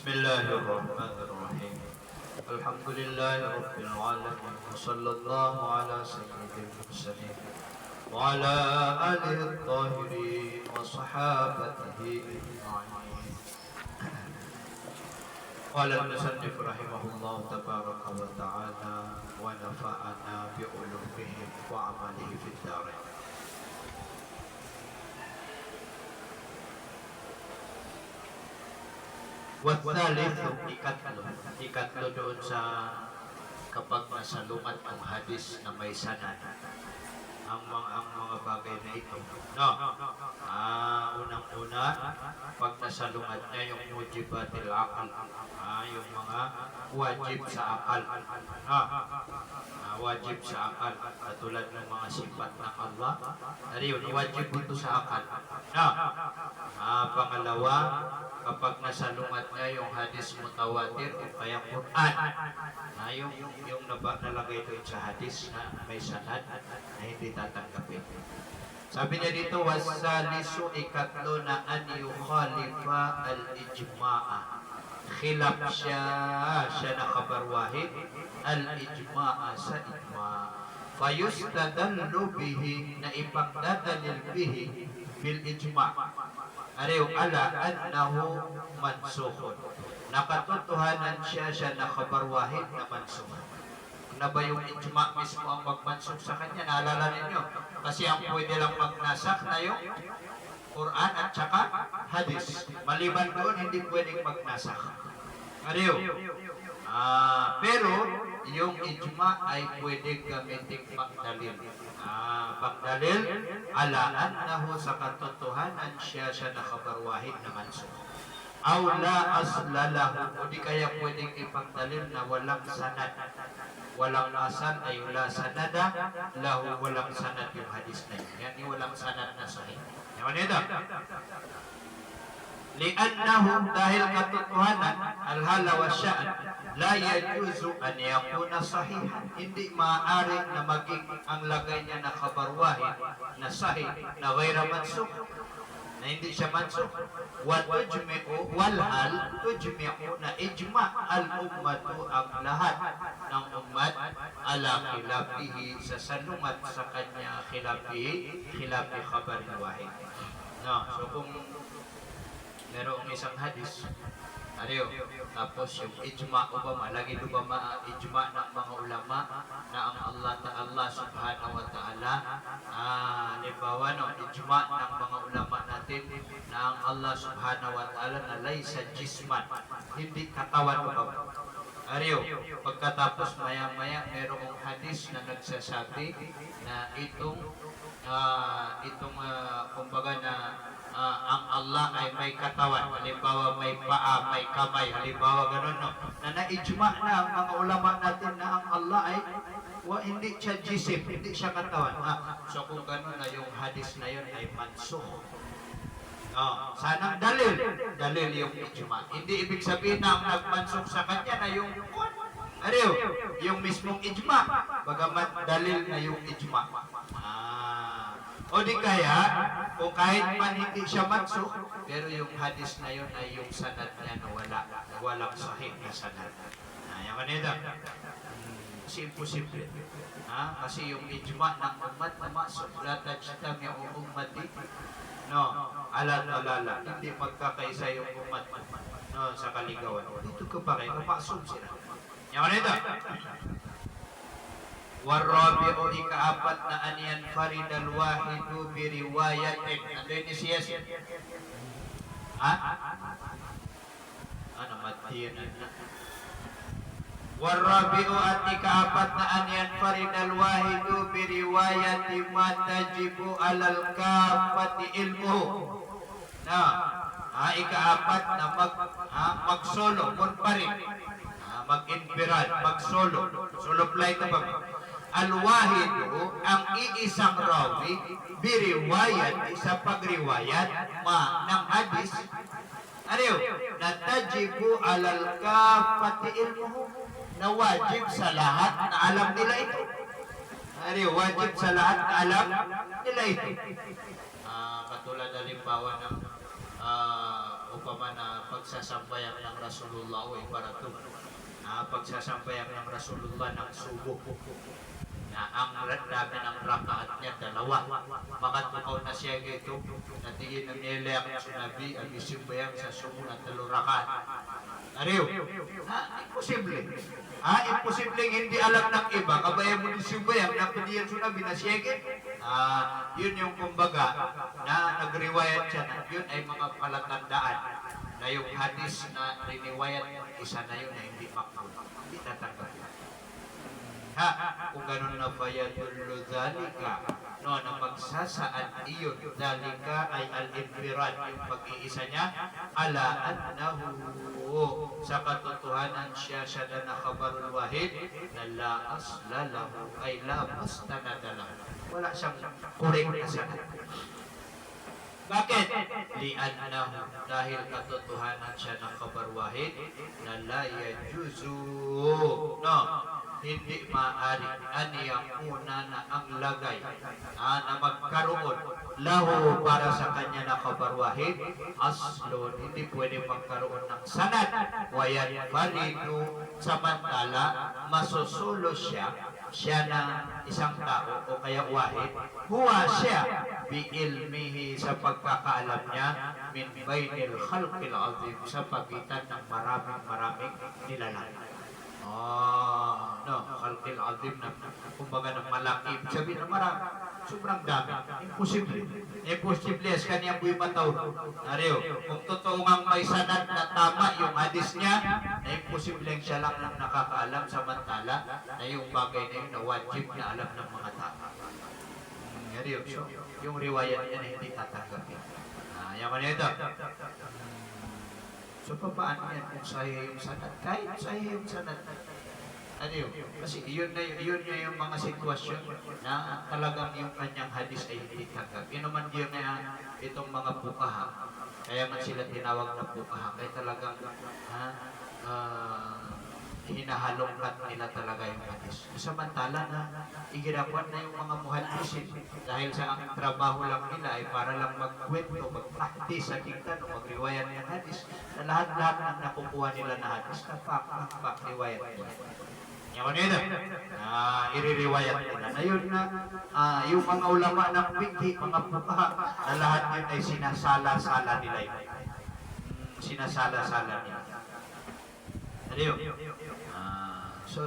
الله الرحمن الرحيم الحمد لله رب العالمين وصلى الله على سيد المرسلين وعلى آله الطاهرين وصحابته أجمعين. قال المصنف رحمه الله تبارك وتعالى ونفعنا بعلومه وعمله في الدارين. Wathalith, ikatlo doon sa kapag nasalungat ang hadis na may sanad ang mga bagay na ito. No. Unang-una, pag nasalungat niya yung mujibatil aqal, yung mga wajib sa akal. Wajib sa akal, katulad ng mga sifat ng Allah. Yun, wajib ito sa akal. Pangalawa, kapag nasalungat niya yung hadis mutawatir o kaya Quran, yung nalagay doon sa hadis na may sanad na hindi tatanggapin. Sabi niya dito, wasalisu ikatlo na an yukhalifa al-ijma'a. Khilaf siya na khabar wahid, al-ijma'a sa ijma'. Fayustadallu bihi, na ipagdadalil bihi bil ijma'. Ariyo ala annahu mansukhun. Nakatotohanan siya na khabar wahid na mansukh. Na ba yung ijma' mismo ang magmansukh sa kanya? Naalala ninyo? Kasi ang pwede lang magnasak na yung Quran at saka hadis. Maliban doon, hindi pwedeng magnasak. Ariyo. Pero yung ijma' ay pwedeng gamitin pagdalil. Pagdalil ala annahu sa katotohanan siya na khabar wahid na mansukh. Aw la asla lahu, o di kaya pwedeng ipagdalil na walang sanad. Walang asal ay la sanada lahu, walang sanad yung hadis na yun. Yan yung walang sanad na sahih. Yan ito. Li'annahum, dahil katotohanan al-hala wa sya'an la yajuzu an yakuna sahihan, hindi maaari na maging ang lagay niya na khabar wahid na sahih na ghayra mansukh, na hindi siya mansukh. Wa tujmi'u wal hal tujmi'u, na ijma' al-ummatu, ang lahat ng ummat, ala khilafihi, sa salungat sa kanya, khilafi khabar wahid. No, so kung merong isang hadis, tapos yung ijma' Obama, lagi ba ijma' ng mga ulama na ang Allah subhanahu wa ta'ala, halimbawa ijma' ng mga ulama natin na ang Allah subhanahu wa ta'ala na laysa jisman, hindi katawan Obama. Pagkatapos maya-maya merong hadis na nagsasabi na itong kumbaga na ang Allah ay may katawan, halimbawa may paa, may kamay, halimbawa ganun, no? Na na-ijma na ang mga ulama natin na ang Allah ay hindi siya jisim, hindi siya katawan. So kung ganun na yung hadis na yun ay mansukh. Sanang dalil yung ijma. Hindi ibig sabihin na ang nagmansukh sa kanya na yung yung mismong ijma, bagamat dalil na yung ijma. O di kaya, kung kahit man hindi siya mansukh, pero yung hadis na yun ay yung sanad niya na walang sahih na sanad. Yan kanina. Simple. Kasi yung ijma' ng umat na masuk, la tajtami'u ummati, alala, hindi magkakaisa yung umat sa kaligawan. Dito ka pa kayo, masuk sila. Yan kanina. Warabi'u, ikaapat na aniyan faridal wahidu biriwayatin. Ano yun siya? Matiyan na. Warabi'u, at ikaapat na aniyan faridal wahidu biriwayati matajibu alal kafati ilmuhu. Ikaapat na mag-solo, munparin, mag-infiran, mag-solo. Solo flight na ba? Al-wahidu, ang iisang rawi, biriwayat, sa pagriwayat, ng hadis, natajibu alal kafati ilmuhu, na wajib sa lahat na alam nila ito. Wajib sa lahat na alam nila ito. Katulad halimbawa ng upama na pagsasambayan ng Rasulullah o ibaratong na pagsasambayan ng Rasulullah ng subo na ang dami ng rakaat niya dalawa. Makatukaw na siya gito na tingin ng nilak sa Nabi ang isimbayang sa subo na 3 rakaat. Ariyo, imposible. Imposible hindi alam ng iba. Kabaya mo ng simbayang na piniyan sa Nabi na siya yun yung kumbaga na nagriwayat siya na yun ay mga palatandaan na yung hadis na riniwayat isa na yun na hindi makbul. Hindi tatanggap. Kung ganun na fayadullu dhalika no, na magsasaan iyon dhalika ay al-infirad yung pag-iisa niya ala annahu sa katotohanan siya na khabarul wahid na la asla lahu ay la mustanada lahu wala siyang correct na sanad. Bakit? Li'annahu dahil katotohanan siya ng khabar wahid na la yajuzu no hindi maaari yakuna na ang lagay na magkaroon lahu para sa kanya na khabar wahid aslun hindi pwede magkaroon ng sanad wayan faridu samantala masusulo siya na isang tao o kaya wahid huwa siya bi ilmihi sa pagkakaalam niya min bainil khalqil azim sa pagitan ng maraming nilalang. No, khalqil azim na kumbaga ng malaki. Sabi na marami, sobrang dami. Imposible. Imposible as kanya buhay mataw. Ariyo, kung totoo ngang may sanad na tama yung hadis niya, na imposible siya lang ang nakakaalam samantala na yung bagay na yun na wajib na alam ng mga tao. Ariyo, so, yung riwayat niya na hindi tatanggapin. Yaman ito. So, paano yan kung sahih yung sanad? Kahit sahih yung sanad. Ano yun? Kasi yun na yung mga sitwasyon na talagang yung kanyang hadis ay hindi tanggap. Yun naman yun na itong mga bukaha. Kaya man sila tinawag na bukaha. Kaya talagang hinahalongkat nila talaga yung hadis. Samantala na igirapan na yung mga muhadisin dahil sa ang trabaho lang nila ay para lang magkwento, mag-practice sa tingkan o magriwayat ng hadis na lahat-lahat ng nakukuha nila na hadis na pak-riwayat nila. Yung nito, iririwayat nila. Na yun na yung mga ulama ng wiki, mga bukaha, na lahat yun ay sinasala-sala nila yun. Sinasala-sala nila. Ano so,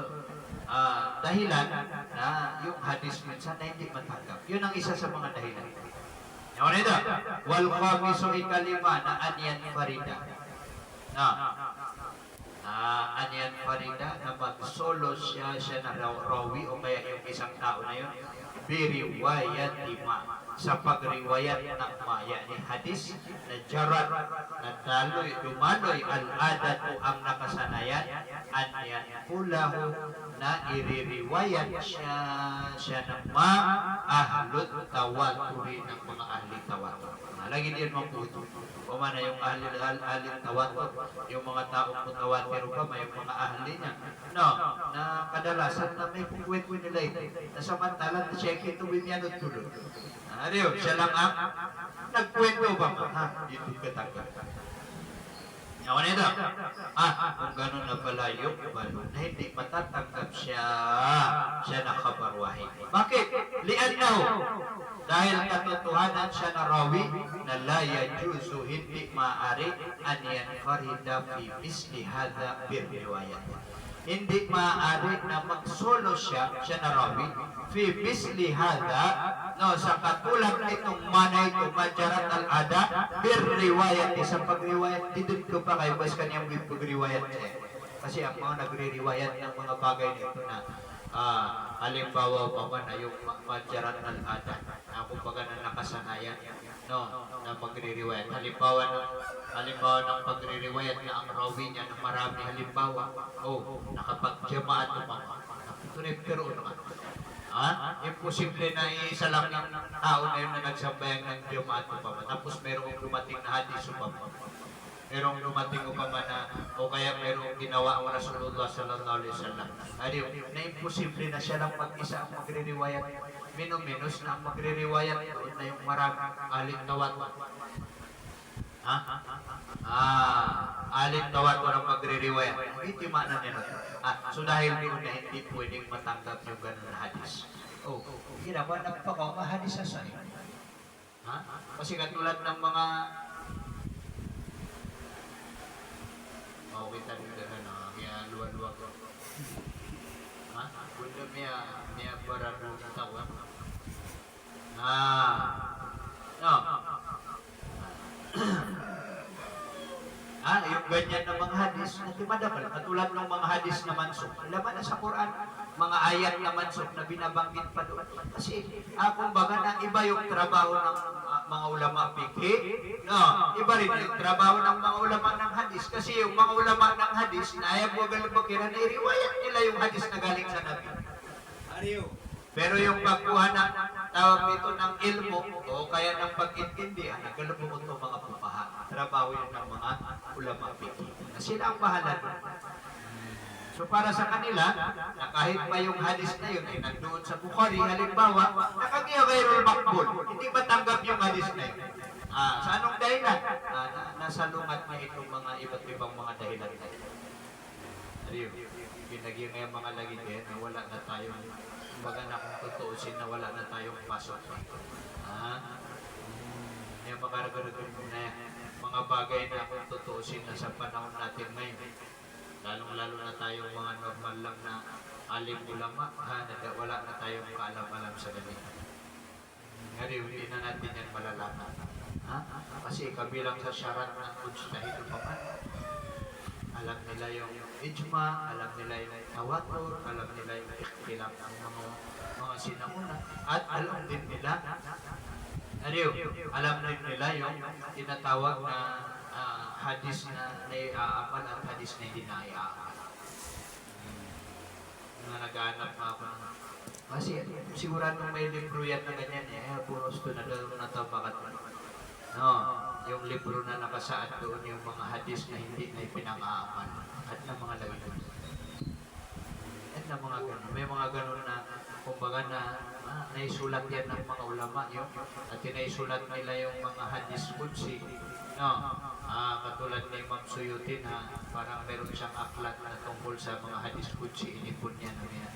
dahilan na yung hadis minsan na hindi matanggap. Yun ang isa sa mga dahilan. Yung ito, wal khamisu ikalima na anyan farida. Anyan farida na mag-solo siya na rawi o kaya yung isang tao na yun biriwayat lima sa pagriwayat ng maya ni hadis na jarat na daloy dumaloy al-adat o ang nakasanayan anyan pulahu na iririwayat siya ng ahlul tawaturi ng mga ahli tawatur. Lagi din mabuto. O man yung ahli tawatur, yung mga taong mutawatir pa, may mga ahli niya. No, na kadalasan na may kwento nila ito. Na samantalang check ito bimyanod tulog. Ariyo, siya lang ang nagkwento ba? Dito katanggap. Ako nito. Kung gano'n na pala yung balo na hindi matatanggap siya na kabarwahin. Bakit? Li'annahu dahil katotohanan siya na rawi na la yajuzu hindi maaari an yanfarida fi misli hadha birriwayat. Hindi maaari na magsolo siya na rawi fi misli hadha no sa katulad nitong manay to majarat al-ada birriwayat sa pagriwayat didun ko pa kayo bas kanyang pagriwayat siya. Kasi ang mga nagre-riwayat ng mga bagay nito na halimbawa pa man na yung majarat al-ada na kumbaga na nakasanayan no na pagre-riwayat halimbawa ng pagre-riwayat na ang rawi niya na marami halimbawa nakapag-jamaat naman tunay pero naman imposible na isa lang ng tao na yun na nagsambayang ng jamaat pa tapos merong dumating na hadis pa merong dumating pa na o kaya merong ginawa ang Rasulullah sallallahu alaihi wasallam. Na imposible na siya lang mag-isa ang magre-riwayat. Minus na ang magre-riwayat doon na yung maraming aling tawat. Ha? Alin tawad ko ng pagre-riwayat. Hindi mana niya. So dahil doon na hindi pwedeng matanggap yung ganun na hadis. Oh, ginawa nagpakaw mahadis sa sa'yo. Ha? Kasi katulad ng mga kita dito na kaya luwa-luwa ko. Ha? Kundo niya para mo tawa. No. Yung ganyan na mga hadis, natimadakal, katulad ng mga hadis na mansuk. Laban na sa Quran, mga ayat na mansuk na binabanggit pa doon. Kasi, kumbaga na iba yung trabaho ng mga ulama fikhi, no, iba rin yung trabaho ng mga ulama ng hadis. Kasi yung mga ulama ng hadis, na ayaw mo galabakiran, i-riwayat nila yung hadis na galing sa Nabi. Pero yung pagkuha ng tawag dito ng ilmo o kaya ng pag-intindihan, nagkalabong ito mga pupaha. Trabaho yun ng mga ulama fikhi. Sila ang bahala doon. So para sa kanila, na kahit pa yung hadis na yun ay nandoon sa Bukhari, halimbawa, nakagiyawairul makbul, hindi matanggap yung hadis na yun. Sa anong dahilan? Nasa lungat na itong mga iba't ibang mga dahilan na yun. Pinaging yung mga lagi din na wala na tayong baga na kung tutuusin na wala na tayong pasok. Yung mga bagay na kung tutuusin na sa panahon natin ngayon. Lalong-lalo na tayong mga normal lang na alim ulama, wala na tayong kaalam-alam sa ganito. Ngayon, hindi na natin yan malalaman. Kasi kabilang sa syarat ng mujtahid pa man. Alam nila yung ijma, alam nila yung tawatur, alam nila yung ikhtilaf ng mga sinauna. At alam din nila, alam din nila yung tinatawag na hadis na naiaamal at hadis na hindi naiaamal. Naghahanap ako ng kasi sigurado may libro yan na ganyan puros to na doon na tabakat no, yung libro na nakasaad doon yung mga hadis na hindi na ipinang-aamal at na mga lagay at na mga ganun may mga ganun na kumbaga na naisulat yan ng mga ulama yun at naisulat nila yung mga hadis kutsi no, katulad ni Imam Suyuti na parang meron siyang aklat na tungkol sa mga hadis kutsi inipon niya na niya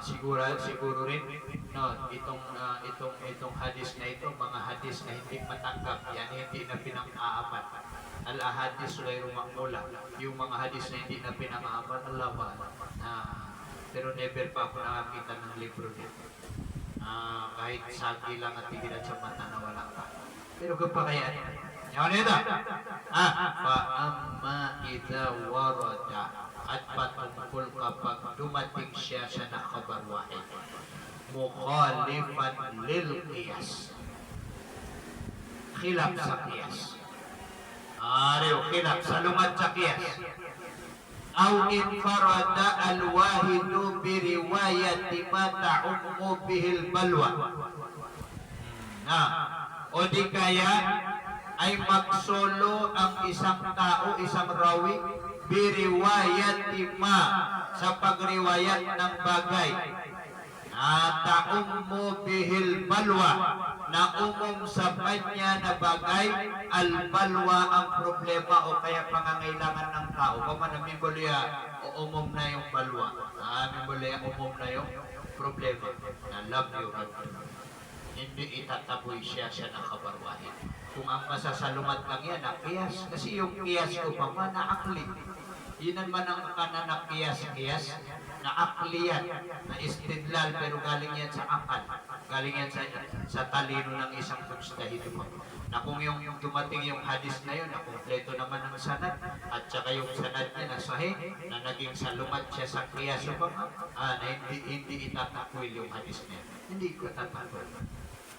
siguro rin no, itong hadis na ito mga hadis na hindi matanggap yan hindi na pinang-aamal al-ahadis ghairu maqbula yung mga hadis na hindi na pinang-aamal Allah pero never pa ako nakakita ng libro dito kahit sagi lang at tigilan sa mata na wala pa pero kapakayaan yan ito amma idha warada at patungkol kapag dumating siya sa nakabar wahid mukhalifan lil qiyas khilaf sa qiyas khilaf sa lungat sa qiyas aw infarada al-wahidu bi riwayati ma ta'ummu bihil balwa o di kaya ay magsolo ang isang tao, isang rawi biriwayat ma sa pagriwayat ng bagay ta'ummu bihil balwa na umum sa kanya na bagay al balwa ang problema o kaya pangangailangan ng tao kamanamimbolya o umum na yung balwa mimbolya umum na yung problema na love you hindi itataboy siya nakabarwahin kung ang masasalumat lang yan na kiyas kasi yung kiyas ko pa man na akli yun naman ang kanan kiyas na akliyan na istidlal pero galing yan sa akal galing yan sa talino ng isang mujtahid na kung yung dumating yung hadis na yun na kumpleto naman ang sanad at saka yung sanad niya na sahih na naging salumat siya sa kiyas na hindi itatakwil yung hadis niya hindi ko tatakwil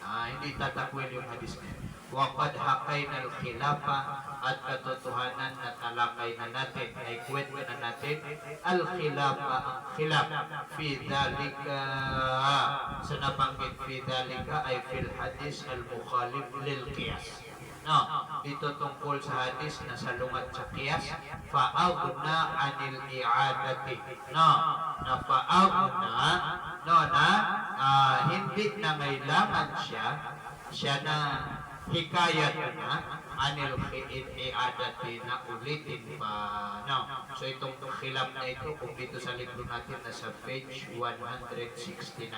hindi tatakwil yung hadis niya waqad haqayna al-khilafa at katotohanan na talakay na natin ay kwento na natin al-khilafa ang khilaf fi dhalika sa nabanggit fi dhalika ay fil hadis al-mukhalif lil qiyas dito tungkol sa hadis na salungat sa qiyas fa'agna anil i'adati na fa'agna na hindi na ngailangan siya na hikayat na anil i'adati na ulitin pa. No. So itong khilaf na ito, kung dito sa libro natin na sa page 169.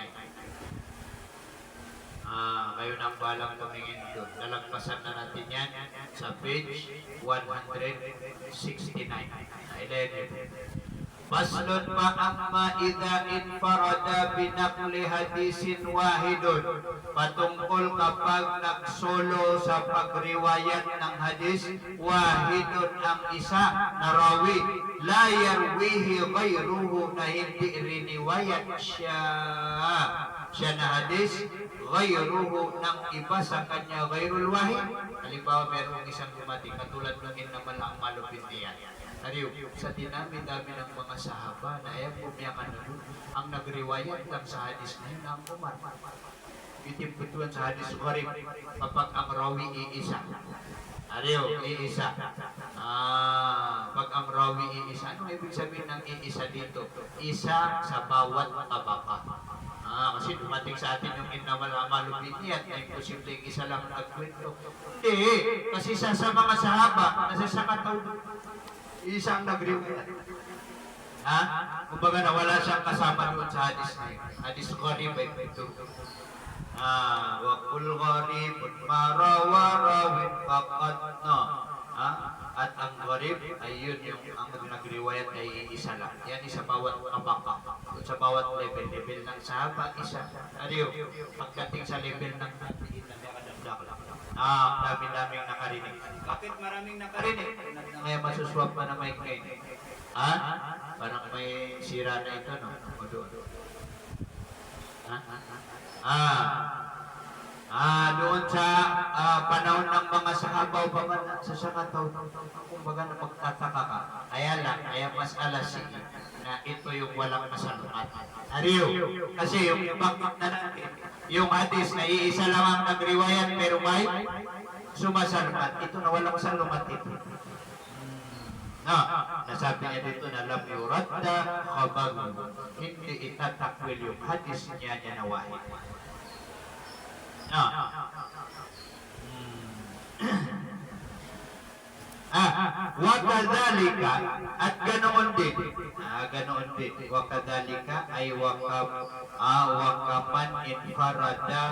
Kayo nang balang tumingin doon. Nalagpasan na natin yan sa page 169. Faslun pa amma idha infarada binakli hadisin wahidun. Patungkol kapag nagsolo sa pagriwayat ng hadis, wahidun ang isa na rawi, la yarwihi ghayruhu, na hindi riniwayat siya na hadis, ghayruhu ng iba sa kanya, ghayrul wahid. Halimbawa, merong isang dumating katulad ng naman ang malupit niya. Ariyo, sa dinami-dami ng mga sahaba na ayaw pumiyakan na doon, ang nagriwayat lang sa hadis na yun ang Umar. Itimputuan sa hadis gharib kapag ang rawi iisa. Ariyo, iisa. Pag ang rawi iisa, ano ibig sabihin ng iisa dito? Isa sa bawat tabaka. Kasi dumating sa atin yung innamal amalu binniyat na imposibleng isa lang nagkwento. Hindi, kasi sa mga sahaba, nasa sakataw, isang nagriwayat. Kumbaga na wala siyang kasama doon sa hadis na yun. Hadis gharib ay ito. Wa kul gharibun marawarawin faqat, no. At ang gharib ay yun yung ang nagriwayat ay isa lang. Yan isa bawat kabaka. Sa bawat level ng sahaba, isa. Ariyo, pagdating sa level ng dami-daming nakarinig. Bakit maraming nakarinig? Kaya masuswap pa na may kain. Parang may sira na ito, no? O doon. Doon sa panahon ng mga sahabaw pa man sa sakataw, kumbaga na magtataka ka. Kaya mas alas na ito yung walang masalukat. Ariyo, kasi yung bangkak na natin, yung hadis na iisa lang ang nagriwayat pero may sumasalukat. Ito na walang masalukat ito. Nasabi niya dito na lam yuradda khabaru, hindi itatakwil yung hadis niya na wahid. Wakadhalika, at ganoon din, wakadhalika ay wakaman infarada,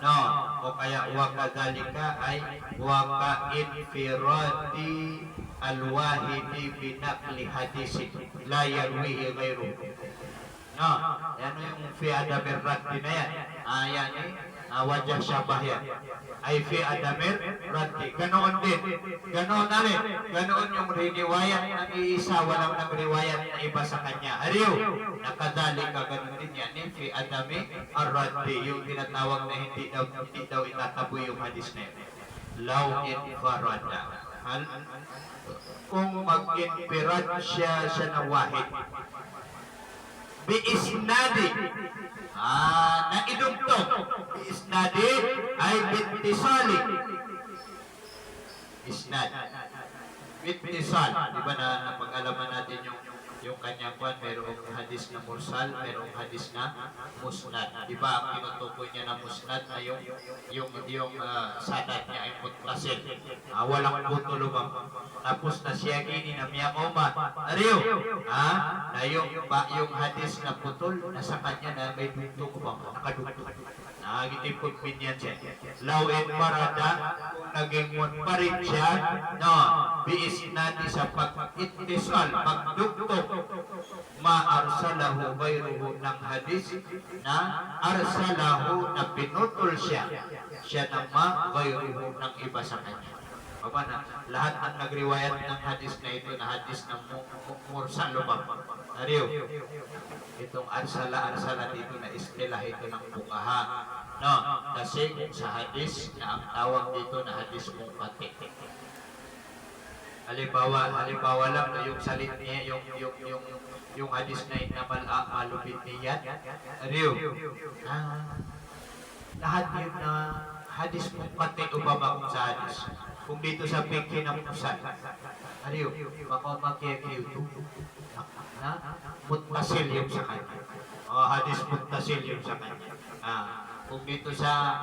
no, o kaya wakadhalika ay waka infiradi alwahidi binakli hadisin la yarwihi ghayru. Yan yung fi adamir raddi na yan. Yan wajah syabah yan. Ay fi adamir raddi. Ganoon din. Ganoon na rin. Ganoon yung riniwayat ng iisa, walang nagriwayat na iba sa kanya. Ariyo, nakadali ka ganoon din yan. Fi adami ar-raddi. Yung tinatawag na hindi daw itataboy yung hadis na yan. Law infarada. Kung mag-infirat siya na wahid. Biisnadi, na idugtog. Biisnadi ay bittisali. Isnad, bittisal. Diba na napag-alaman natin yung kanyang kwan, merong hadis na mursal, merong hadis na musnad. Diba ang tinutukoy niya na musnad na yung sanad niya ay muttasil. Walang putulubang. Tapos na siya gini na miyakoma. Ariyo, na yung hadis na putol, nasa kanya na may dugtog ba? Nakadugtog. Nakagitipod pinyan siya. Lawin parada, kung naging pa rin siya, no, biisnadi sa pag-ittisal, pagdugtog, ma-arsalahu bayruhu ng hadis na arsalahu na pinutol siya na ma-bayruhu ng iba sa kanya. Baba na, lahat ang nagriwayat ng hadis na ito, na hadis ng mursal lumang. Ariyo, itong arsala dito na istilah ito ng fuqaha. No, kasi sa hadis na ang tawag dito na hadis munqati. Halimbawa lang na yung salit niya, yung hadis na innamal a'malu binniyat. Ariyo, lahat yun na hadis munqati ubaba kung sa hadis. Kung dito sa fikhi ng pusat. Ariyo, makamakiyakiyot muttasil yung sa kanya. Hadis muttasil yung sa kanya. kung dito sa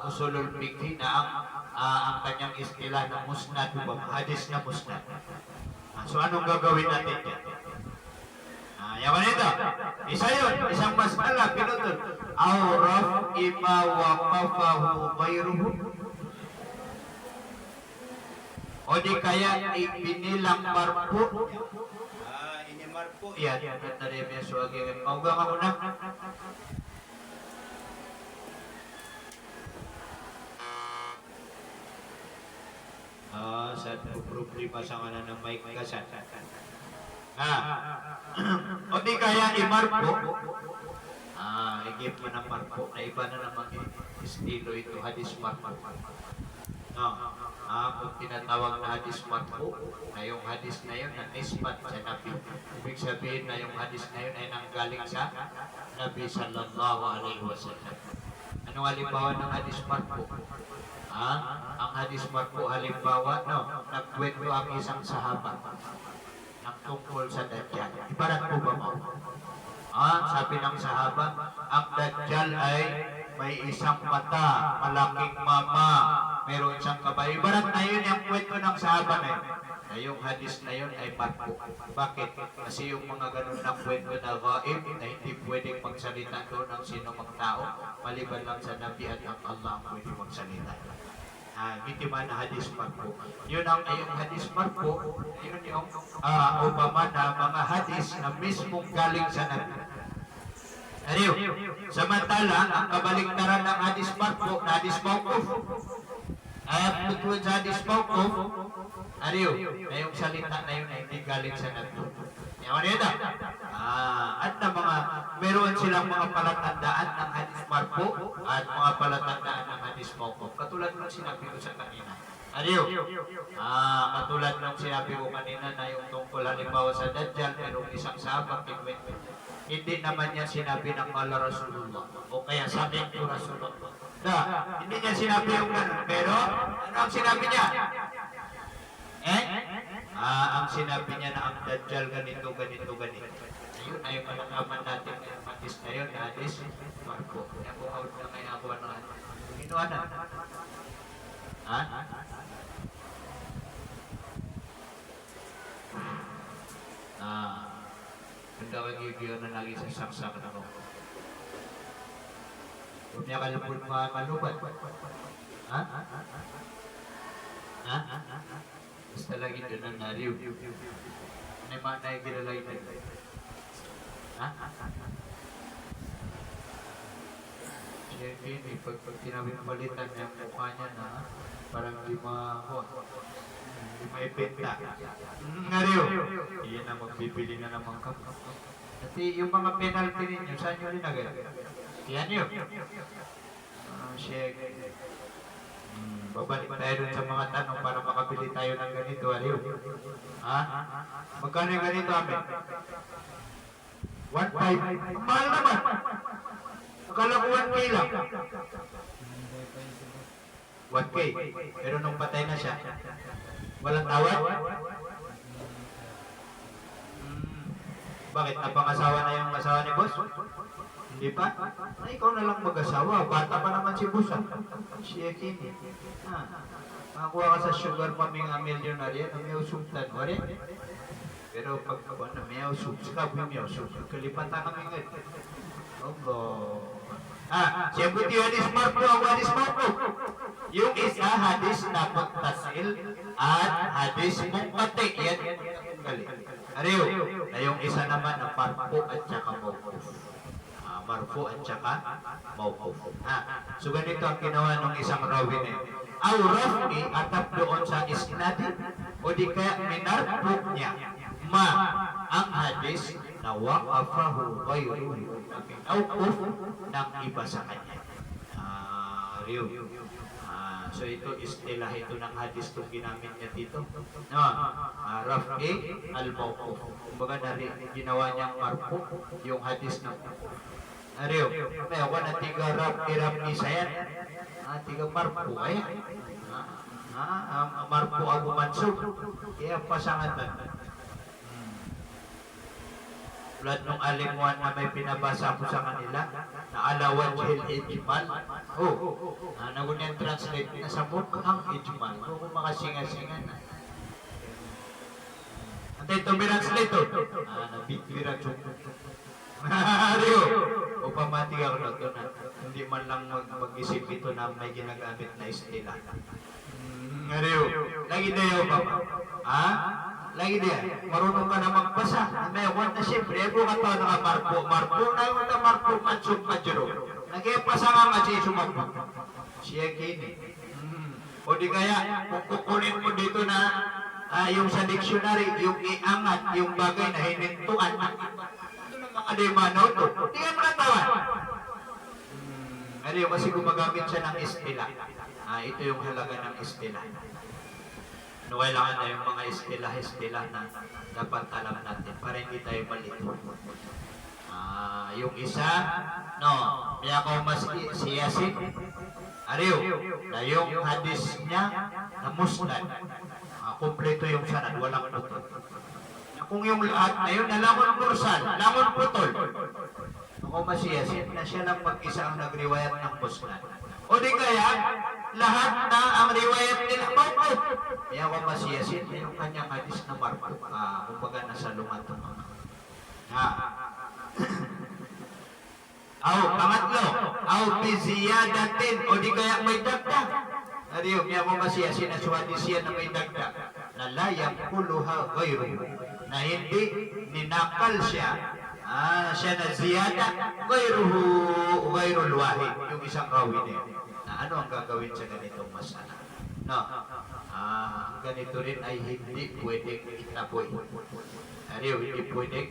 usulul fiqh na ang kanyang istilah na musnad, hadis na musnad. So anong gagawin natin dyan? Yaman ito. Isa yun, isang masala, pinutol. Awraf ima waqafahu ghayruhu. O di kaya ipinilang marpo. Ini marpo. Yan, tadi biasa lagi. Pauga ka muna. Sa problema sa nga ng mic kasan. O di kaya i-marpo. I-give mo ng marpo na iba na naman estilo ito, hadis marpo. Kung tinatawag na hadis marpo, na yung hadis na yun na nisbat sa Nabi. Ibig sabihin na yung hadis na yun ay nanggaling sa Nabi sallallahu alaihi wasallam. Anong halimbawa ng hadis marpo? Ang hadis marpo halimbawa, nagkwento ang isang sahaba ng tungkol sa Dajjal. Ibarat po ba mo? Sabi ng sahaba, ang Dajjal ay may isang mata, malaking mama, meron siyang kabayo. Ibarat na yun yung kwento ng sahaba na yun. Na yung hadis na yun ay marpo. Bakit? Kasi yung mga ganun na kwento na gaib na hindi pwedeng magsalita doon ng sino mang tao, maliban lang sa Nabi at ang Allah pwede magsalita. Bitiman na hadis marpo. Yun ang yung hadis marpo, yun yung Obama na mga hadis na mismong galing sa Nabi. Ariyo, samantala, ang kabaliktaran ng hadis marpo na hadis mawquf, ay tungkol sa hadis mawquf, ariyo, na yung salita na yun ay hindi galing sa Nabi. Yaman yun at na mga, meron silang mga palatandaan ng hadis marpo at mga palatandaan ng hadis mawquf. Katulad ng sinabi ko sa kanina. Ariyo, katulad ng sinabi ko kanina na yung tungkol halimbawa sa Dajjal, merong isang sahabang kikwento. Hindi naman niya sinabi ng kala Rasulullah o kaya sabi ko Rasulullah. Hindi niya sinabi yung ganun. Pero, ano ang sinabi niya? Ang sinabi niya na ang Dajjal ganito, ganito, ganito. Ayun ay malakaman natin ng hadis na yun, hadis marpo. Kaya kung out na kaya ako na ginawa na. Ganda kang ibigyan na lagi sa saksak na mo. Huwag niya kalapun malubat. Basta lagi doon ang nariw. Ano yung mga naigilagay doon? Siyempre, pag tinabing-balitan niya ang mukha niya na parang di maipenta. Nariw! Iyan na magbibili na naman ka. Kasi yung mga penalty ninyo, saan nyo rin agad? Yan nyo. Siyempre. Babalik tayo dun sa mga tanong para makabili tayo ng ganito, Ariw. Magkano yung ganito, amin? 1.5. Ang mahal naman. Akala ko 1K lang. 1K. Pero nung patay na siya, walang tawad? Bakit? Napangasawa na yung asawa ni boss? Hindi pa? Ay, ikaw na lang mag-asawa. Bata pa naman si boss. Siya kini. Nakakuha ka sa sugar maming milyonarya na may usubtan. Wari? Pero pag na may usub, saka may usub. Kalipatan kami ngayon. Siya buti hadis marpo, ang hadis marpo. Yung isa hadis na pagtasil at hadis mungkati. Yan. Ariyo, na yung isa naman ang marpo at saka mawquf. Marfu at saka mawquf. So ganito ang ginawa ng isang rawi na yun. Aw raf'i atap doon sa isnad o di kaya minarpo niya ang hadis na waqafahu ghayruhu mawquf ng iba sa kanya. So ito istilah ito ng hadis itong ginamit niya dito. Raf'i al-mawquf. Kumbaga ginawa niyang marfu yung hadis na Ariyo, may ako na tiga rap-i sayan. Tiga marpo ay. Marpo ako mansub. Kaya pasangatan. Tulad nung alimuan na may pinabasa ko sa kanila, na ala wajhil ijmal. Nagunyan translate na sa mukhang ijmal. Kung makasinga-singa na. Antay ito translate to. Nabitwira chuk. Ariyo. Upamati ako na ito na. Hindi man lang mag-isip ito na may ginagamit na estila. Ariyo. Lagi tayo ba? Lagi dia. Marunong ka na magbasa. May one na siyempre. Ebo ka to na marpo. Marpo na yung na marpo mansuk majuro. Nagipasa nga nga siya sumagpo. Siya kini. O di kaya, kung kukunin mo dito na yung sa dictionary, yung iangat, yung bagay na hinintuan. Ito na mga demano to. Di ka maratawan. Ariyo kasi gumagamit siya ng estila. Ito yung halaga ng estila. Kailangan na yung mga estila na dapat alam natin para hindi tayo malito. Yung isa, kaya ko mas siyasin. Ariyo, na yung hadis niya na musnad. Kompleto yung sanad, walang putol. Kung yung lahat na yun, nalangon mursal, langon putol. Ako masiyasin na siya lang mag-isa ang nagriwayat ng musnad. O di kaya, lahat na ang riwayat nila marpo. Kaya ako masiyasin yung kanyang hadis na marpo. Kumbaga nasa lumat ng mga. Pangatlo, biziyadatin, o di kaya may dagdag. Ariyo, kaya ako masiyasin na suwadis siya na may dagdag. Na layang kuluha gayro. Na hindi ninakal siya. Siya na ziyada gayrul wahid. Yung isang rawi niya. Ano ang gagawin sa ganitong masala? Ganito rin ay hindi pwedeng itaboy. Ariyo, hindi pwedeng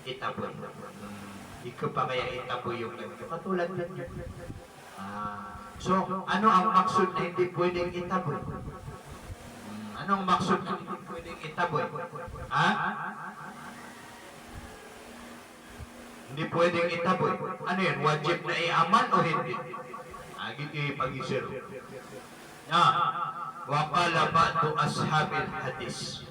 itaboy. Hindi ko pa kaya itaboy yung ganito. Katulad lang yun. So, ano ang maksud na hindi pwedeng itaboy? Anong maksud na hindi pwedeng itaboy? Hindi pwedeng itaboy. Ano yan? Wajib na iaman o hindi? Giti pag-isir. Waqala ba'du ashabil hadis.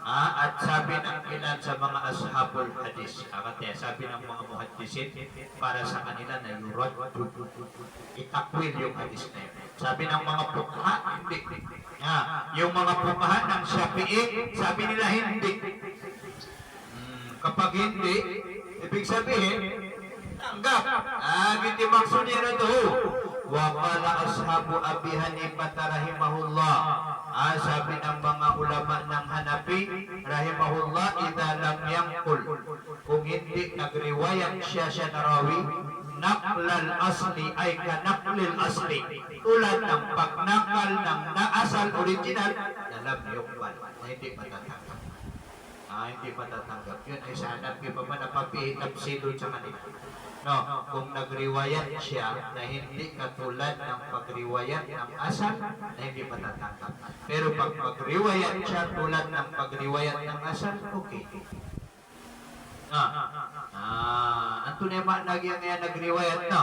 At sabi ng ilan sa mga ashabul hadis, kaya sabi ng mga muhaddisin, para sa kanila na yurad, itakwil yung hadis na yun. Sabi ng mga pukha, hindi. Yung mga pukha ng Shafi'i, sabi nila hindi. Kapag hindi, ibig sabihin, tanggap. Hindi maksud niya na ito. Waqala ashabu Abi Hanifah rahimahullah. Sabi ng mga ulama ng Hanafi rahimahullah, idza lam yanqul, kung hindi nagriwayat siya na rawi, naqlal asli ay kanaqlil asli, tulad ng pagnakal ng naasal original na lam yuqbal, na hindi matatanggap. Hindi matatanggap. Yun ay sa Hanafi pa man napapihitap silod sa kanila. Kung nagriwayat siya na hindi katulad ng pagriwayat ng asal, na hindi matatanggap. Pero pag magriwayat siya tulad ng pagriwayat ng asal, okay. Anto na yung lagi ang nagriwayat na.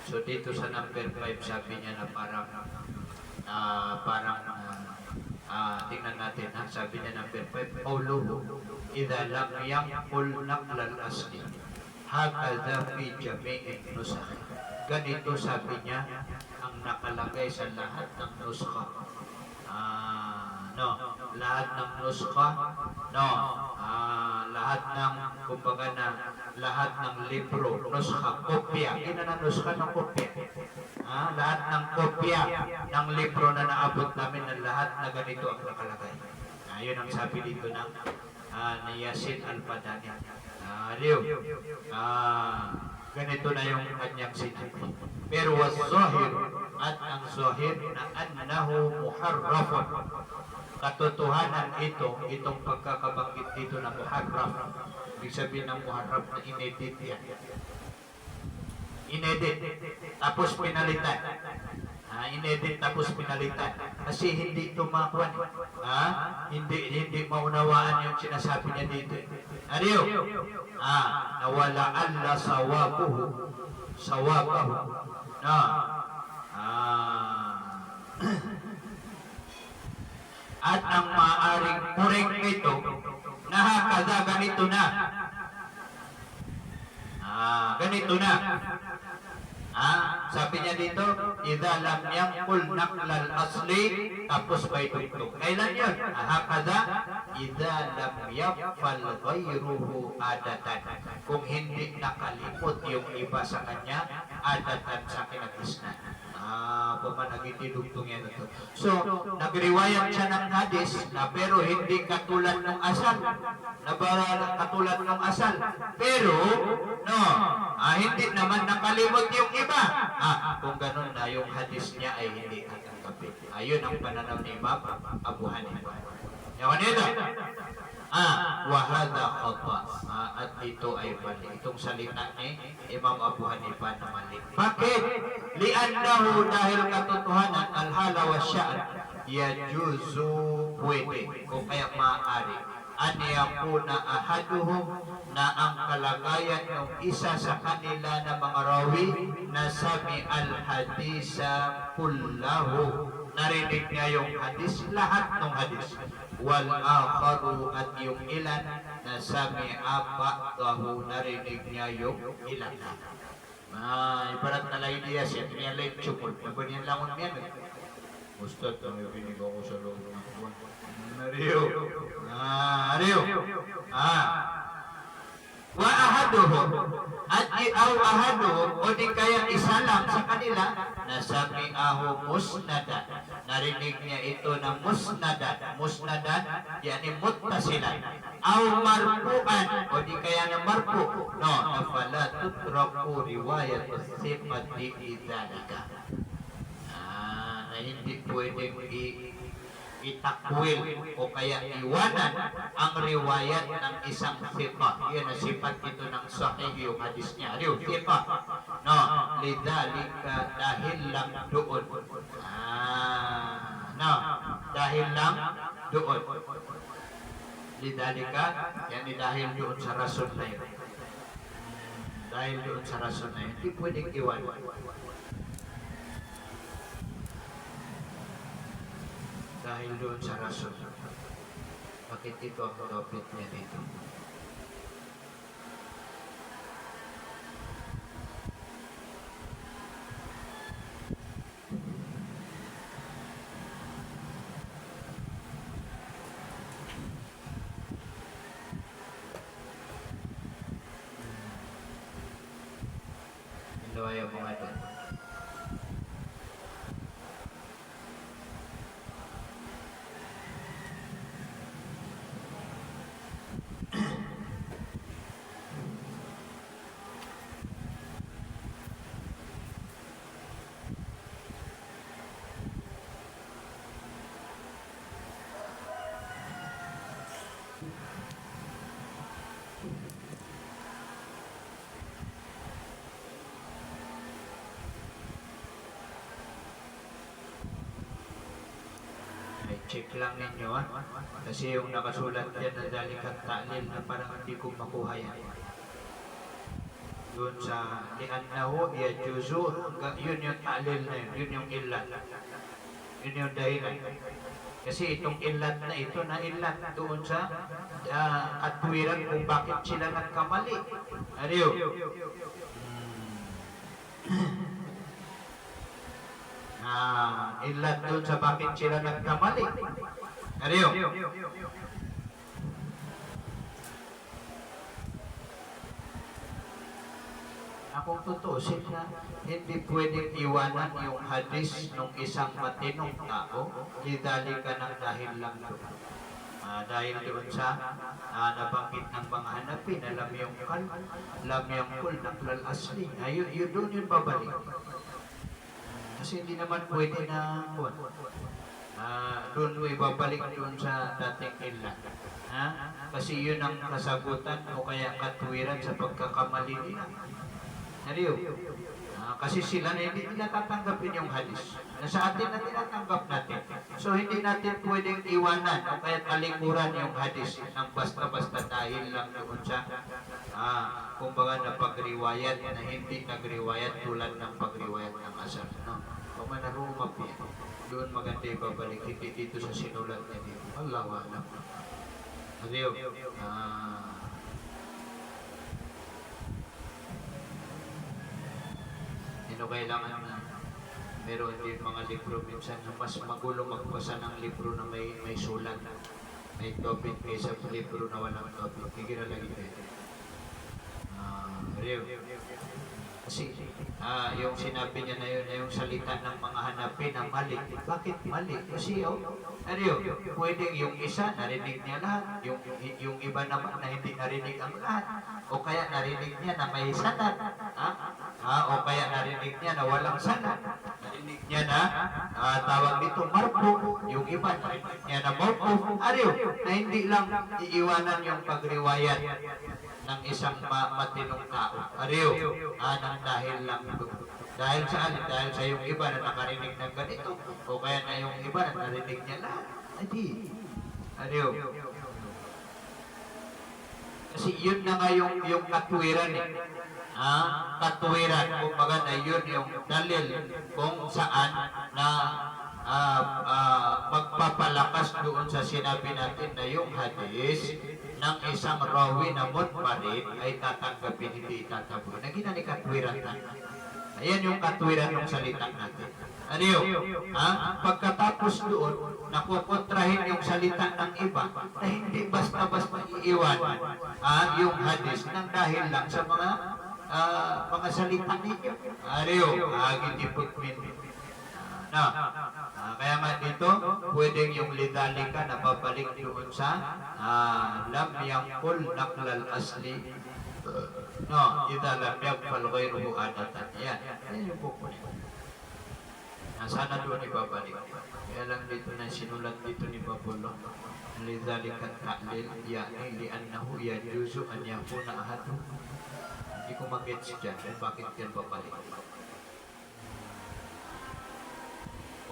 So dito sa number 5 sabi niya na parang tingnan natin sabi niya number 5, qawluhu idza lam yanqul naqlal asli hakadha fi jami'in nusakh. Ganito sabi niya ang nakalagay sa lahat ng nuskha. Lahat ng nuskha, lahat ng kumbaga na lahat ng libro, nuskha, kopya. Ina na nuskha ng kopya. Lahat ng kopya ng libro na naabot namin na lahat na ganito ang nakalagay. Yun ang sabi dito ng ni Yasin Al-Padani. Ganito na yung kanyang sinabi. Pero was zahir, at ang zahir na annahu muharrafun. Katotohanan itong pagkakabanggit dito na muharraf. Ibig sabihin ng muharraf na inedit yan. Inedit. Tapos pinalitan. Inedit tapos pinalitan. Kasi hindi tumakuan. Hindi maunawaan yung sinasabi niya dito. Ariyo? Nawala Allah sawabuhu. Sawabahu. At ang maaaring correct nito, nahakada ganito na. Ganito na. Sabi niya dito, idza lam yaqul naqlal asli, tapos may tugtog. Kailan yun? Hakada, idza lam yaqfal ghayruhu adatan. Kung hindi nakalimot yung iba sa kanya, adatan sa kinagisnan. Pamanagitidugtong yan ito. So, nagriwayat siya ng hadis na pero hindi katulad ng asal. Katulad ng asal. Pero, hindi naman nakalimot yung iba. Kung ganun na, yung hadis niya ay hindi tatanggapin. Ayun ang pananaw ni Imam Abu Hanifa. Yawan nito. Wahada khata. At ito ay mali. Itong salita ni Imam Abu Hanifa na mali. Bakit? Li'annahu dahil katotohanan al-hala wa sya'an yajuzu pwede o kaya maaari an yakuna ahaduhum na ang kalagayan ng isa sa kanila na mga rawi na sami al-hadisa kullahu, narinig niya yung hadis, lahat ng hadis, wal akharu at yung ilan na sami aba'dahu, narinig niya yung ilan. Ibarat na lang niya siya, kiniyalay chukol, nabanyan lang mo yan. Ustad, may binig ako sa loob ng buwan. Ariyo. Wa ahaduhum at ahaduhum o di kaya isa lang sa kanila na sami'ahu musnadan, narinig niya ito na musnadan yani muttasilan aw marfu'an o di kaya na marfu na fala tutraku riwayat sifati idzalika, na hindi pwedeng itakwil o kaya iwanan ang riwayat ng isang sifat. Yan ang sifat ito ng sahih yung hadis niya. Yung sifat. Lidhalika dahil lang doon. Dahil lang doon. Lidhalika, yan dahil doon sa rason na yun. Dahil doon sa rason na yun, hindi pwedeng iwanan. Dahil doon sa rason. Bakit ito ang topic niya dito? Ito ayaw mga ito. Check lang ninyo kasi yung nakasulat yan na dalikat ta'lil na parang hindi ko makuha yan. Doon sa li'annahu yajuzu, yun yung ta'lil na yun yung ilan. Yun yung dahilan. Kasi itong ilan na ito na ilan doon sa katwiran kung bakit sila nagkamali. Ariyo. Ilan doon sa bakit sila nagkamali. Ariyo. Akong tutusin na hindi pwedeng iwanan yung hadis ng isang matinong tao, lidalika ng dahil lang doon. Dahil doon sa nabanggit ng mga hanapin na lam yung kul naklal asli. Yun doon yung babalik. Kasi hindi naman pwede na doon mo ibabalik doon sa dating ilan. Kasi yun ang kasagutan o kaya katwiran sa pagkakamali nila. Nariyo? Kasi sila na hindi nila tatanggapin yung hadis na sa atin na tinatanggap natin. So hindi natin pwedeng iwanan o kaya kalikuran yung hadis ng basta-basta dahil lang doon sa kumbaga na pagriwayat na hindi nagriwayat tulad ng pagriwayat ng asar. No? Kung manarumap yan, doon maganda ibabalik, hindi dito sa sinulat niya dito. Allahu a'lam. Adiyo. Kailangan na meron din mga libro minsan na mas magulo magbasa ng libro na may sulat, may topic kaysa libro na walang topic. Hindi na lagi ito. Kasi yung sinabi niya na yun, yung salita ng mga hanapin na mali. Bakit mali? Kasi pwedeng yung isa narinig niya lahat, yung iba naman na hindi narinig ang lahat. O kaya narinig niya na may sanad. O kaya narinig niya na walang sanad. Narinig niya na tawag dito marpo. Yung iba narinig niya na marpo. Na hindi lang iiwanan yung pagriwayat ng isang matinong tao. Nang dahil lang ito. Dahil sa yung iba na nakarinig ng ganito, o kaya na yung iba na narinig niya lahat. Kasi yun na nga yung katwiran eh. Katwiran, kumbaga na yun yung dalil kung saan na magpapalakas doon sa sinabi natin na yung hadis ng isang rawi na mutmarid ay tatanggapin, hindi itataboy. Naging ni katwiran na. Ayan yung katwiran ng salita natin. Pagkatapos doon, nakukontrahin yung salita ng iba na hindi basta-basta iiwan yung hadis ng dahil lang sa mga salita ninyo. Gitiputmin. Kaya nga dito, pwedeng yung lidalika na babalik doon sa lam yangkul naklal asli. Ida lam yagfal ghayruhu adatan. Yan yung pupunin. Sana doon ibabalik. Kaya lang dito na sinulat dito ni Babulo. Lidalika ta'lil ya'ni li'annahu yajuzu an yakuna ahadu. Hindi ko mag-gets dyan kung bakit yan babalik.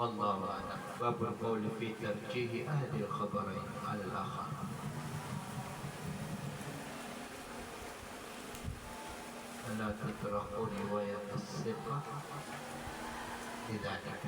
والله أعلم. باب القول في ترجيح أحد الخبرين على الآخر. فلا تطرق رواية الثقة لذلك.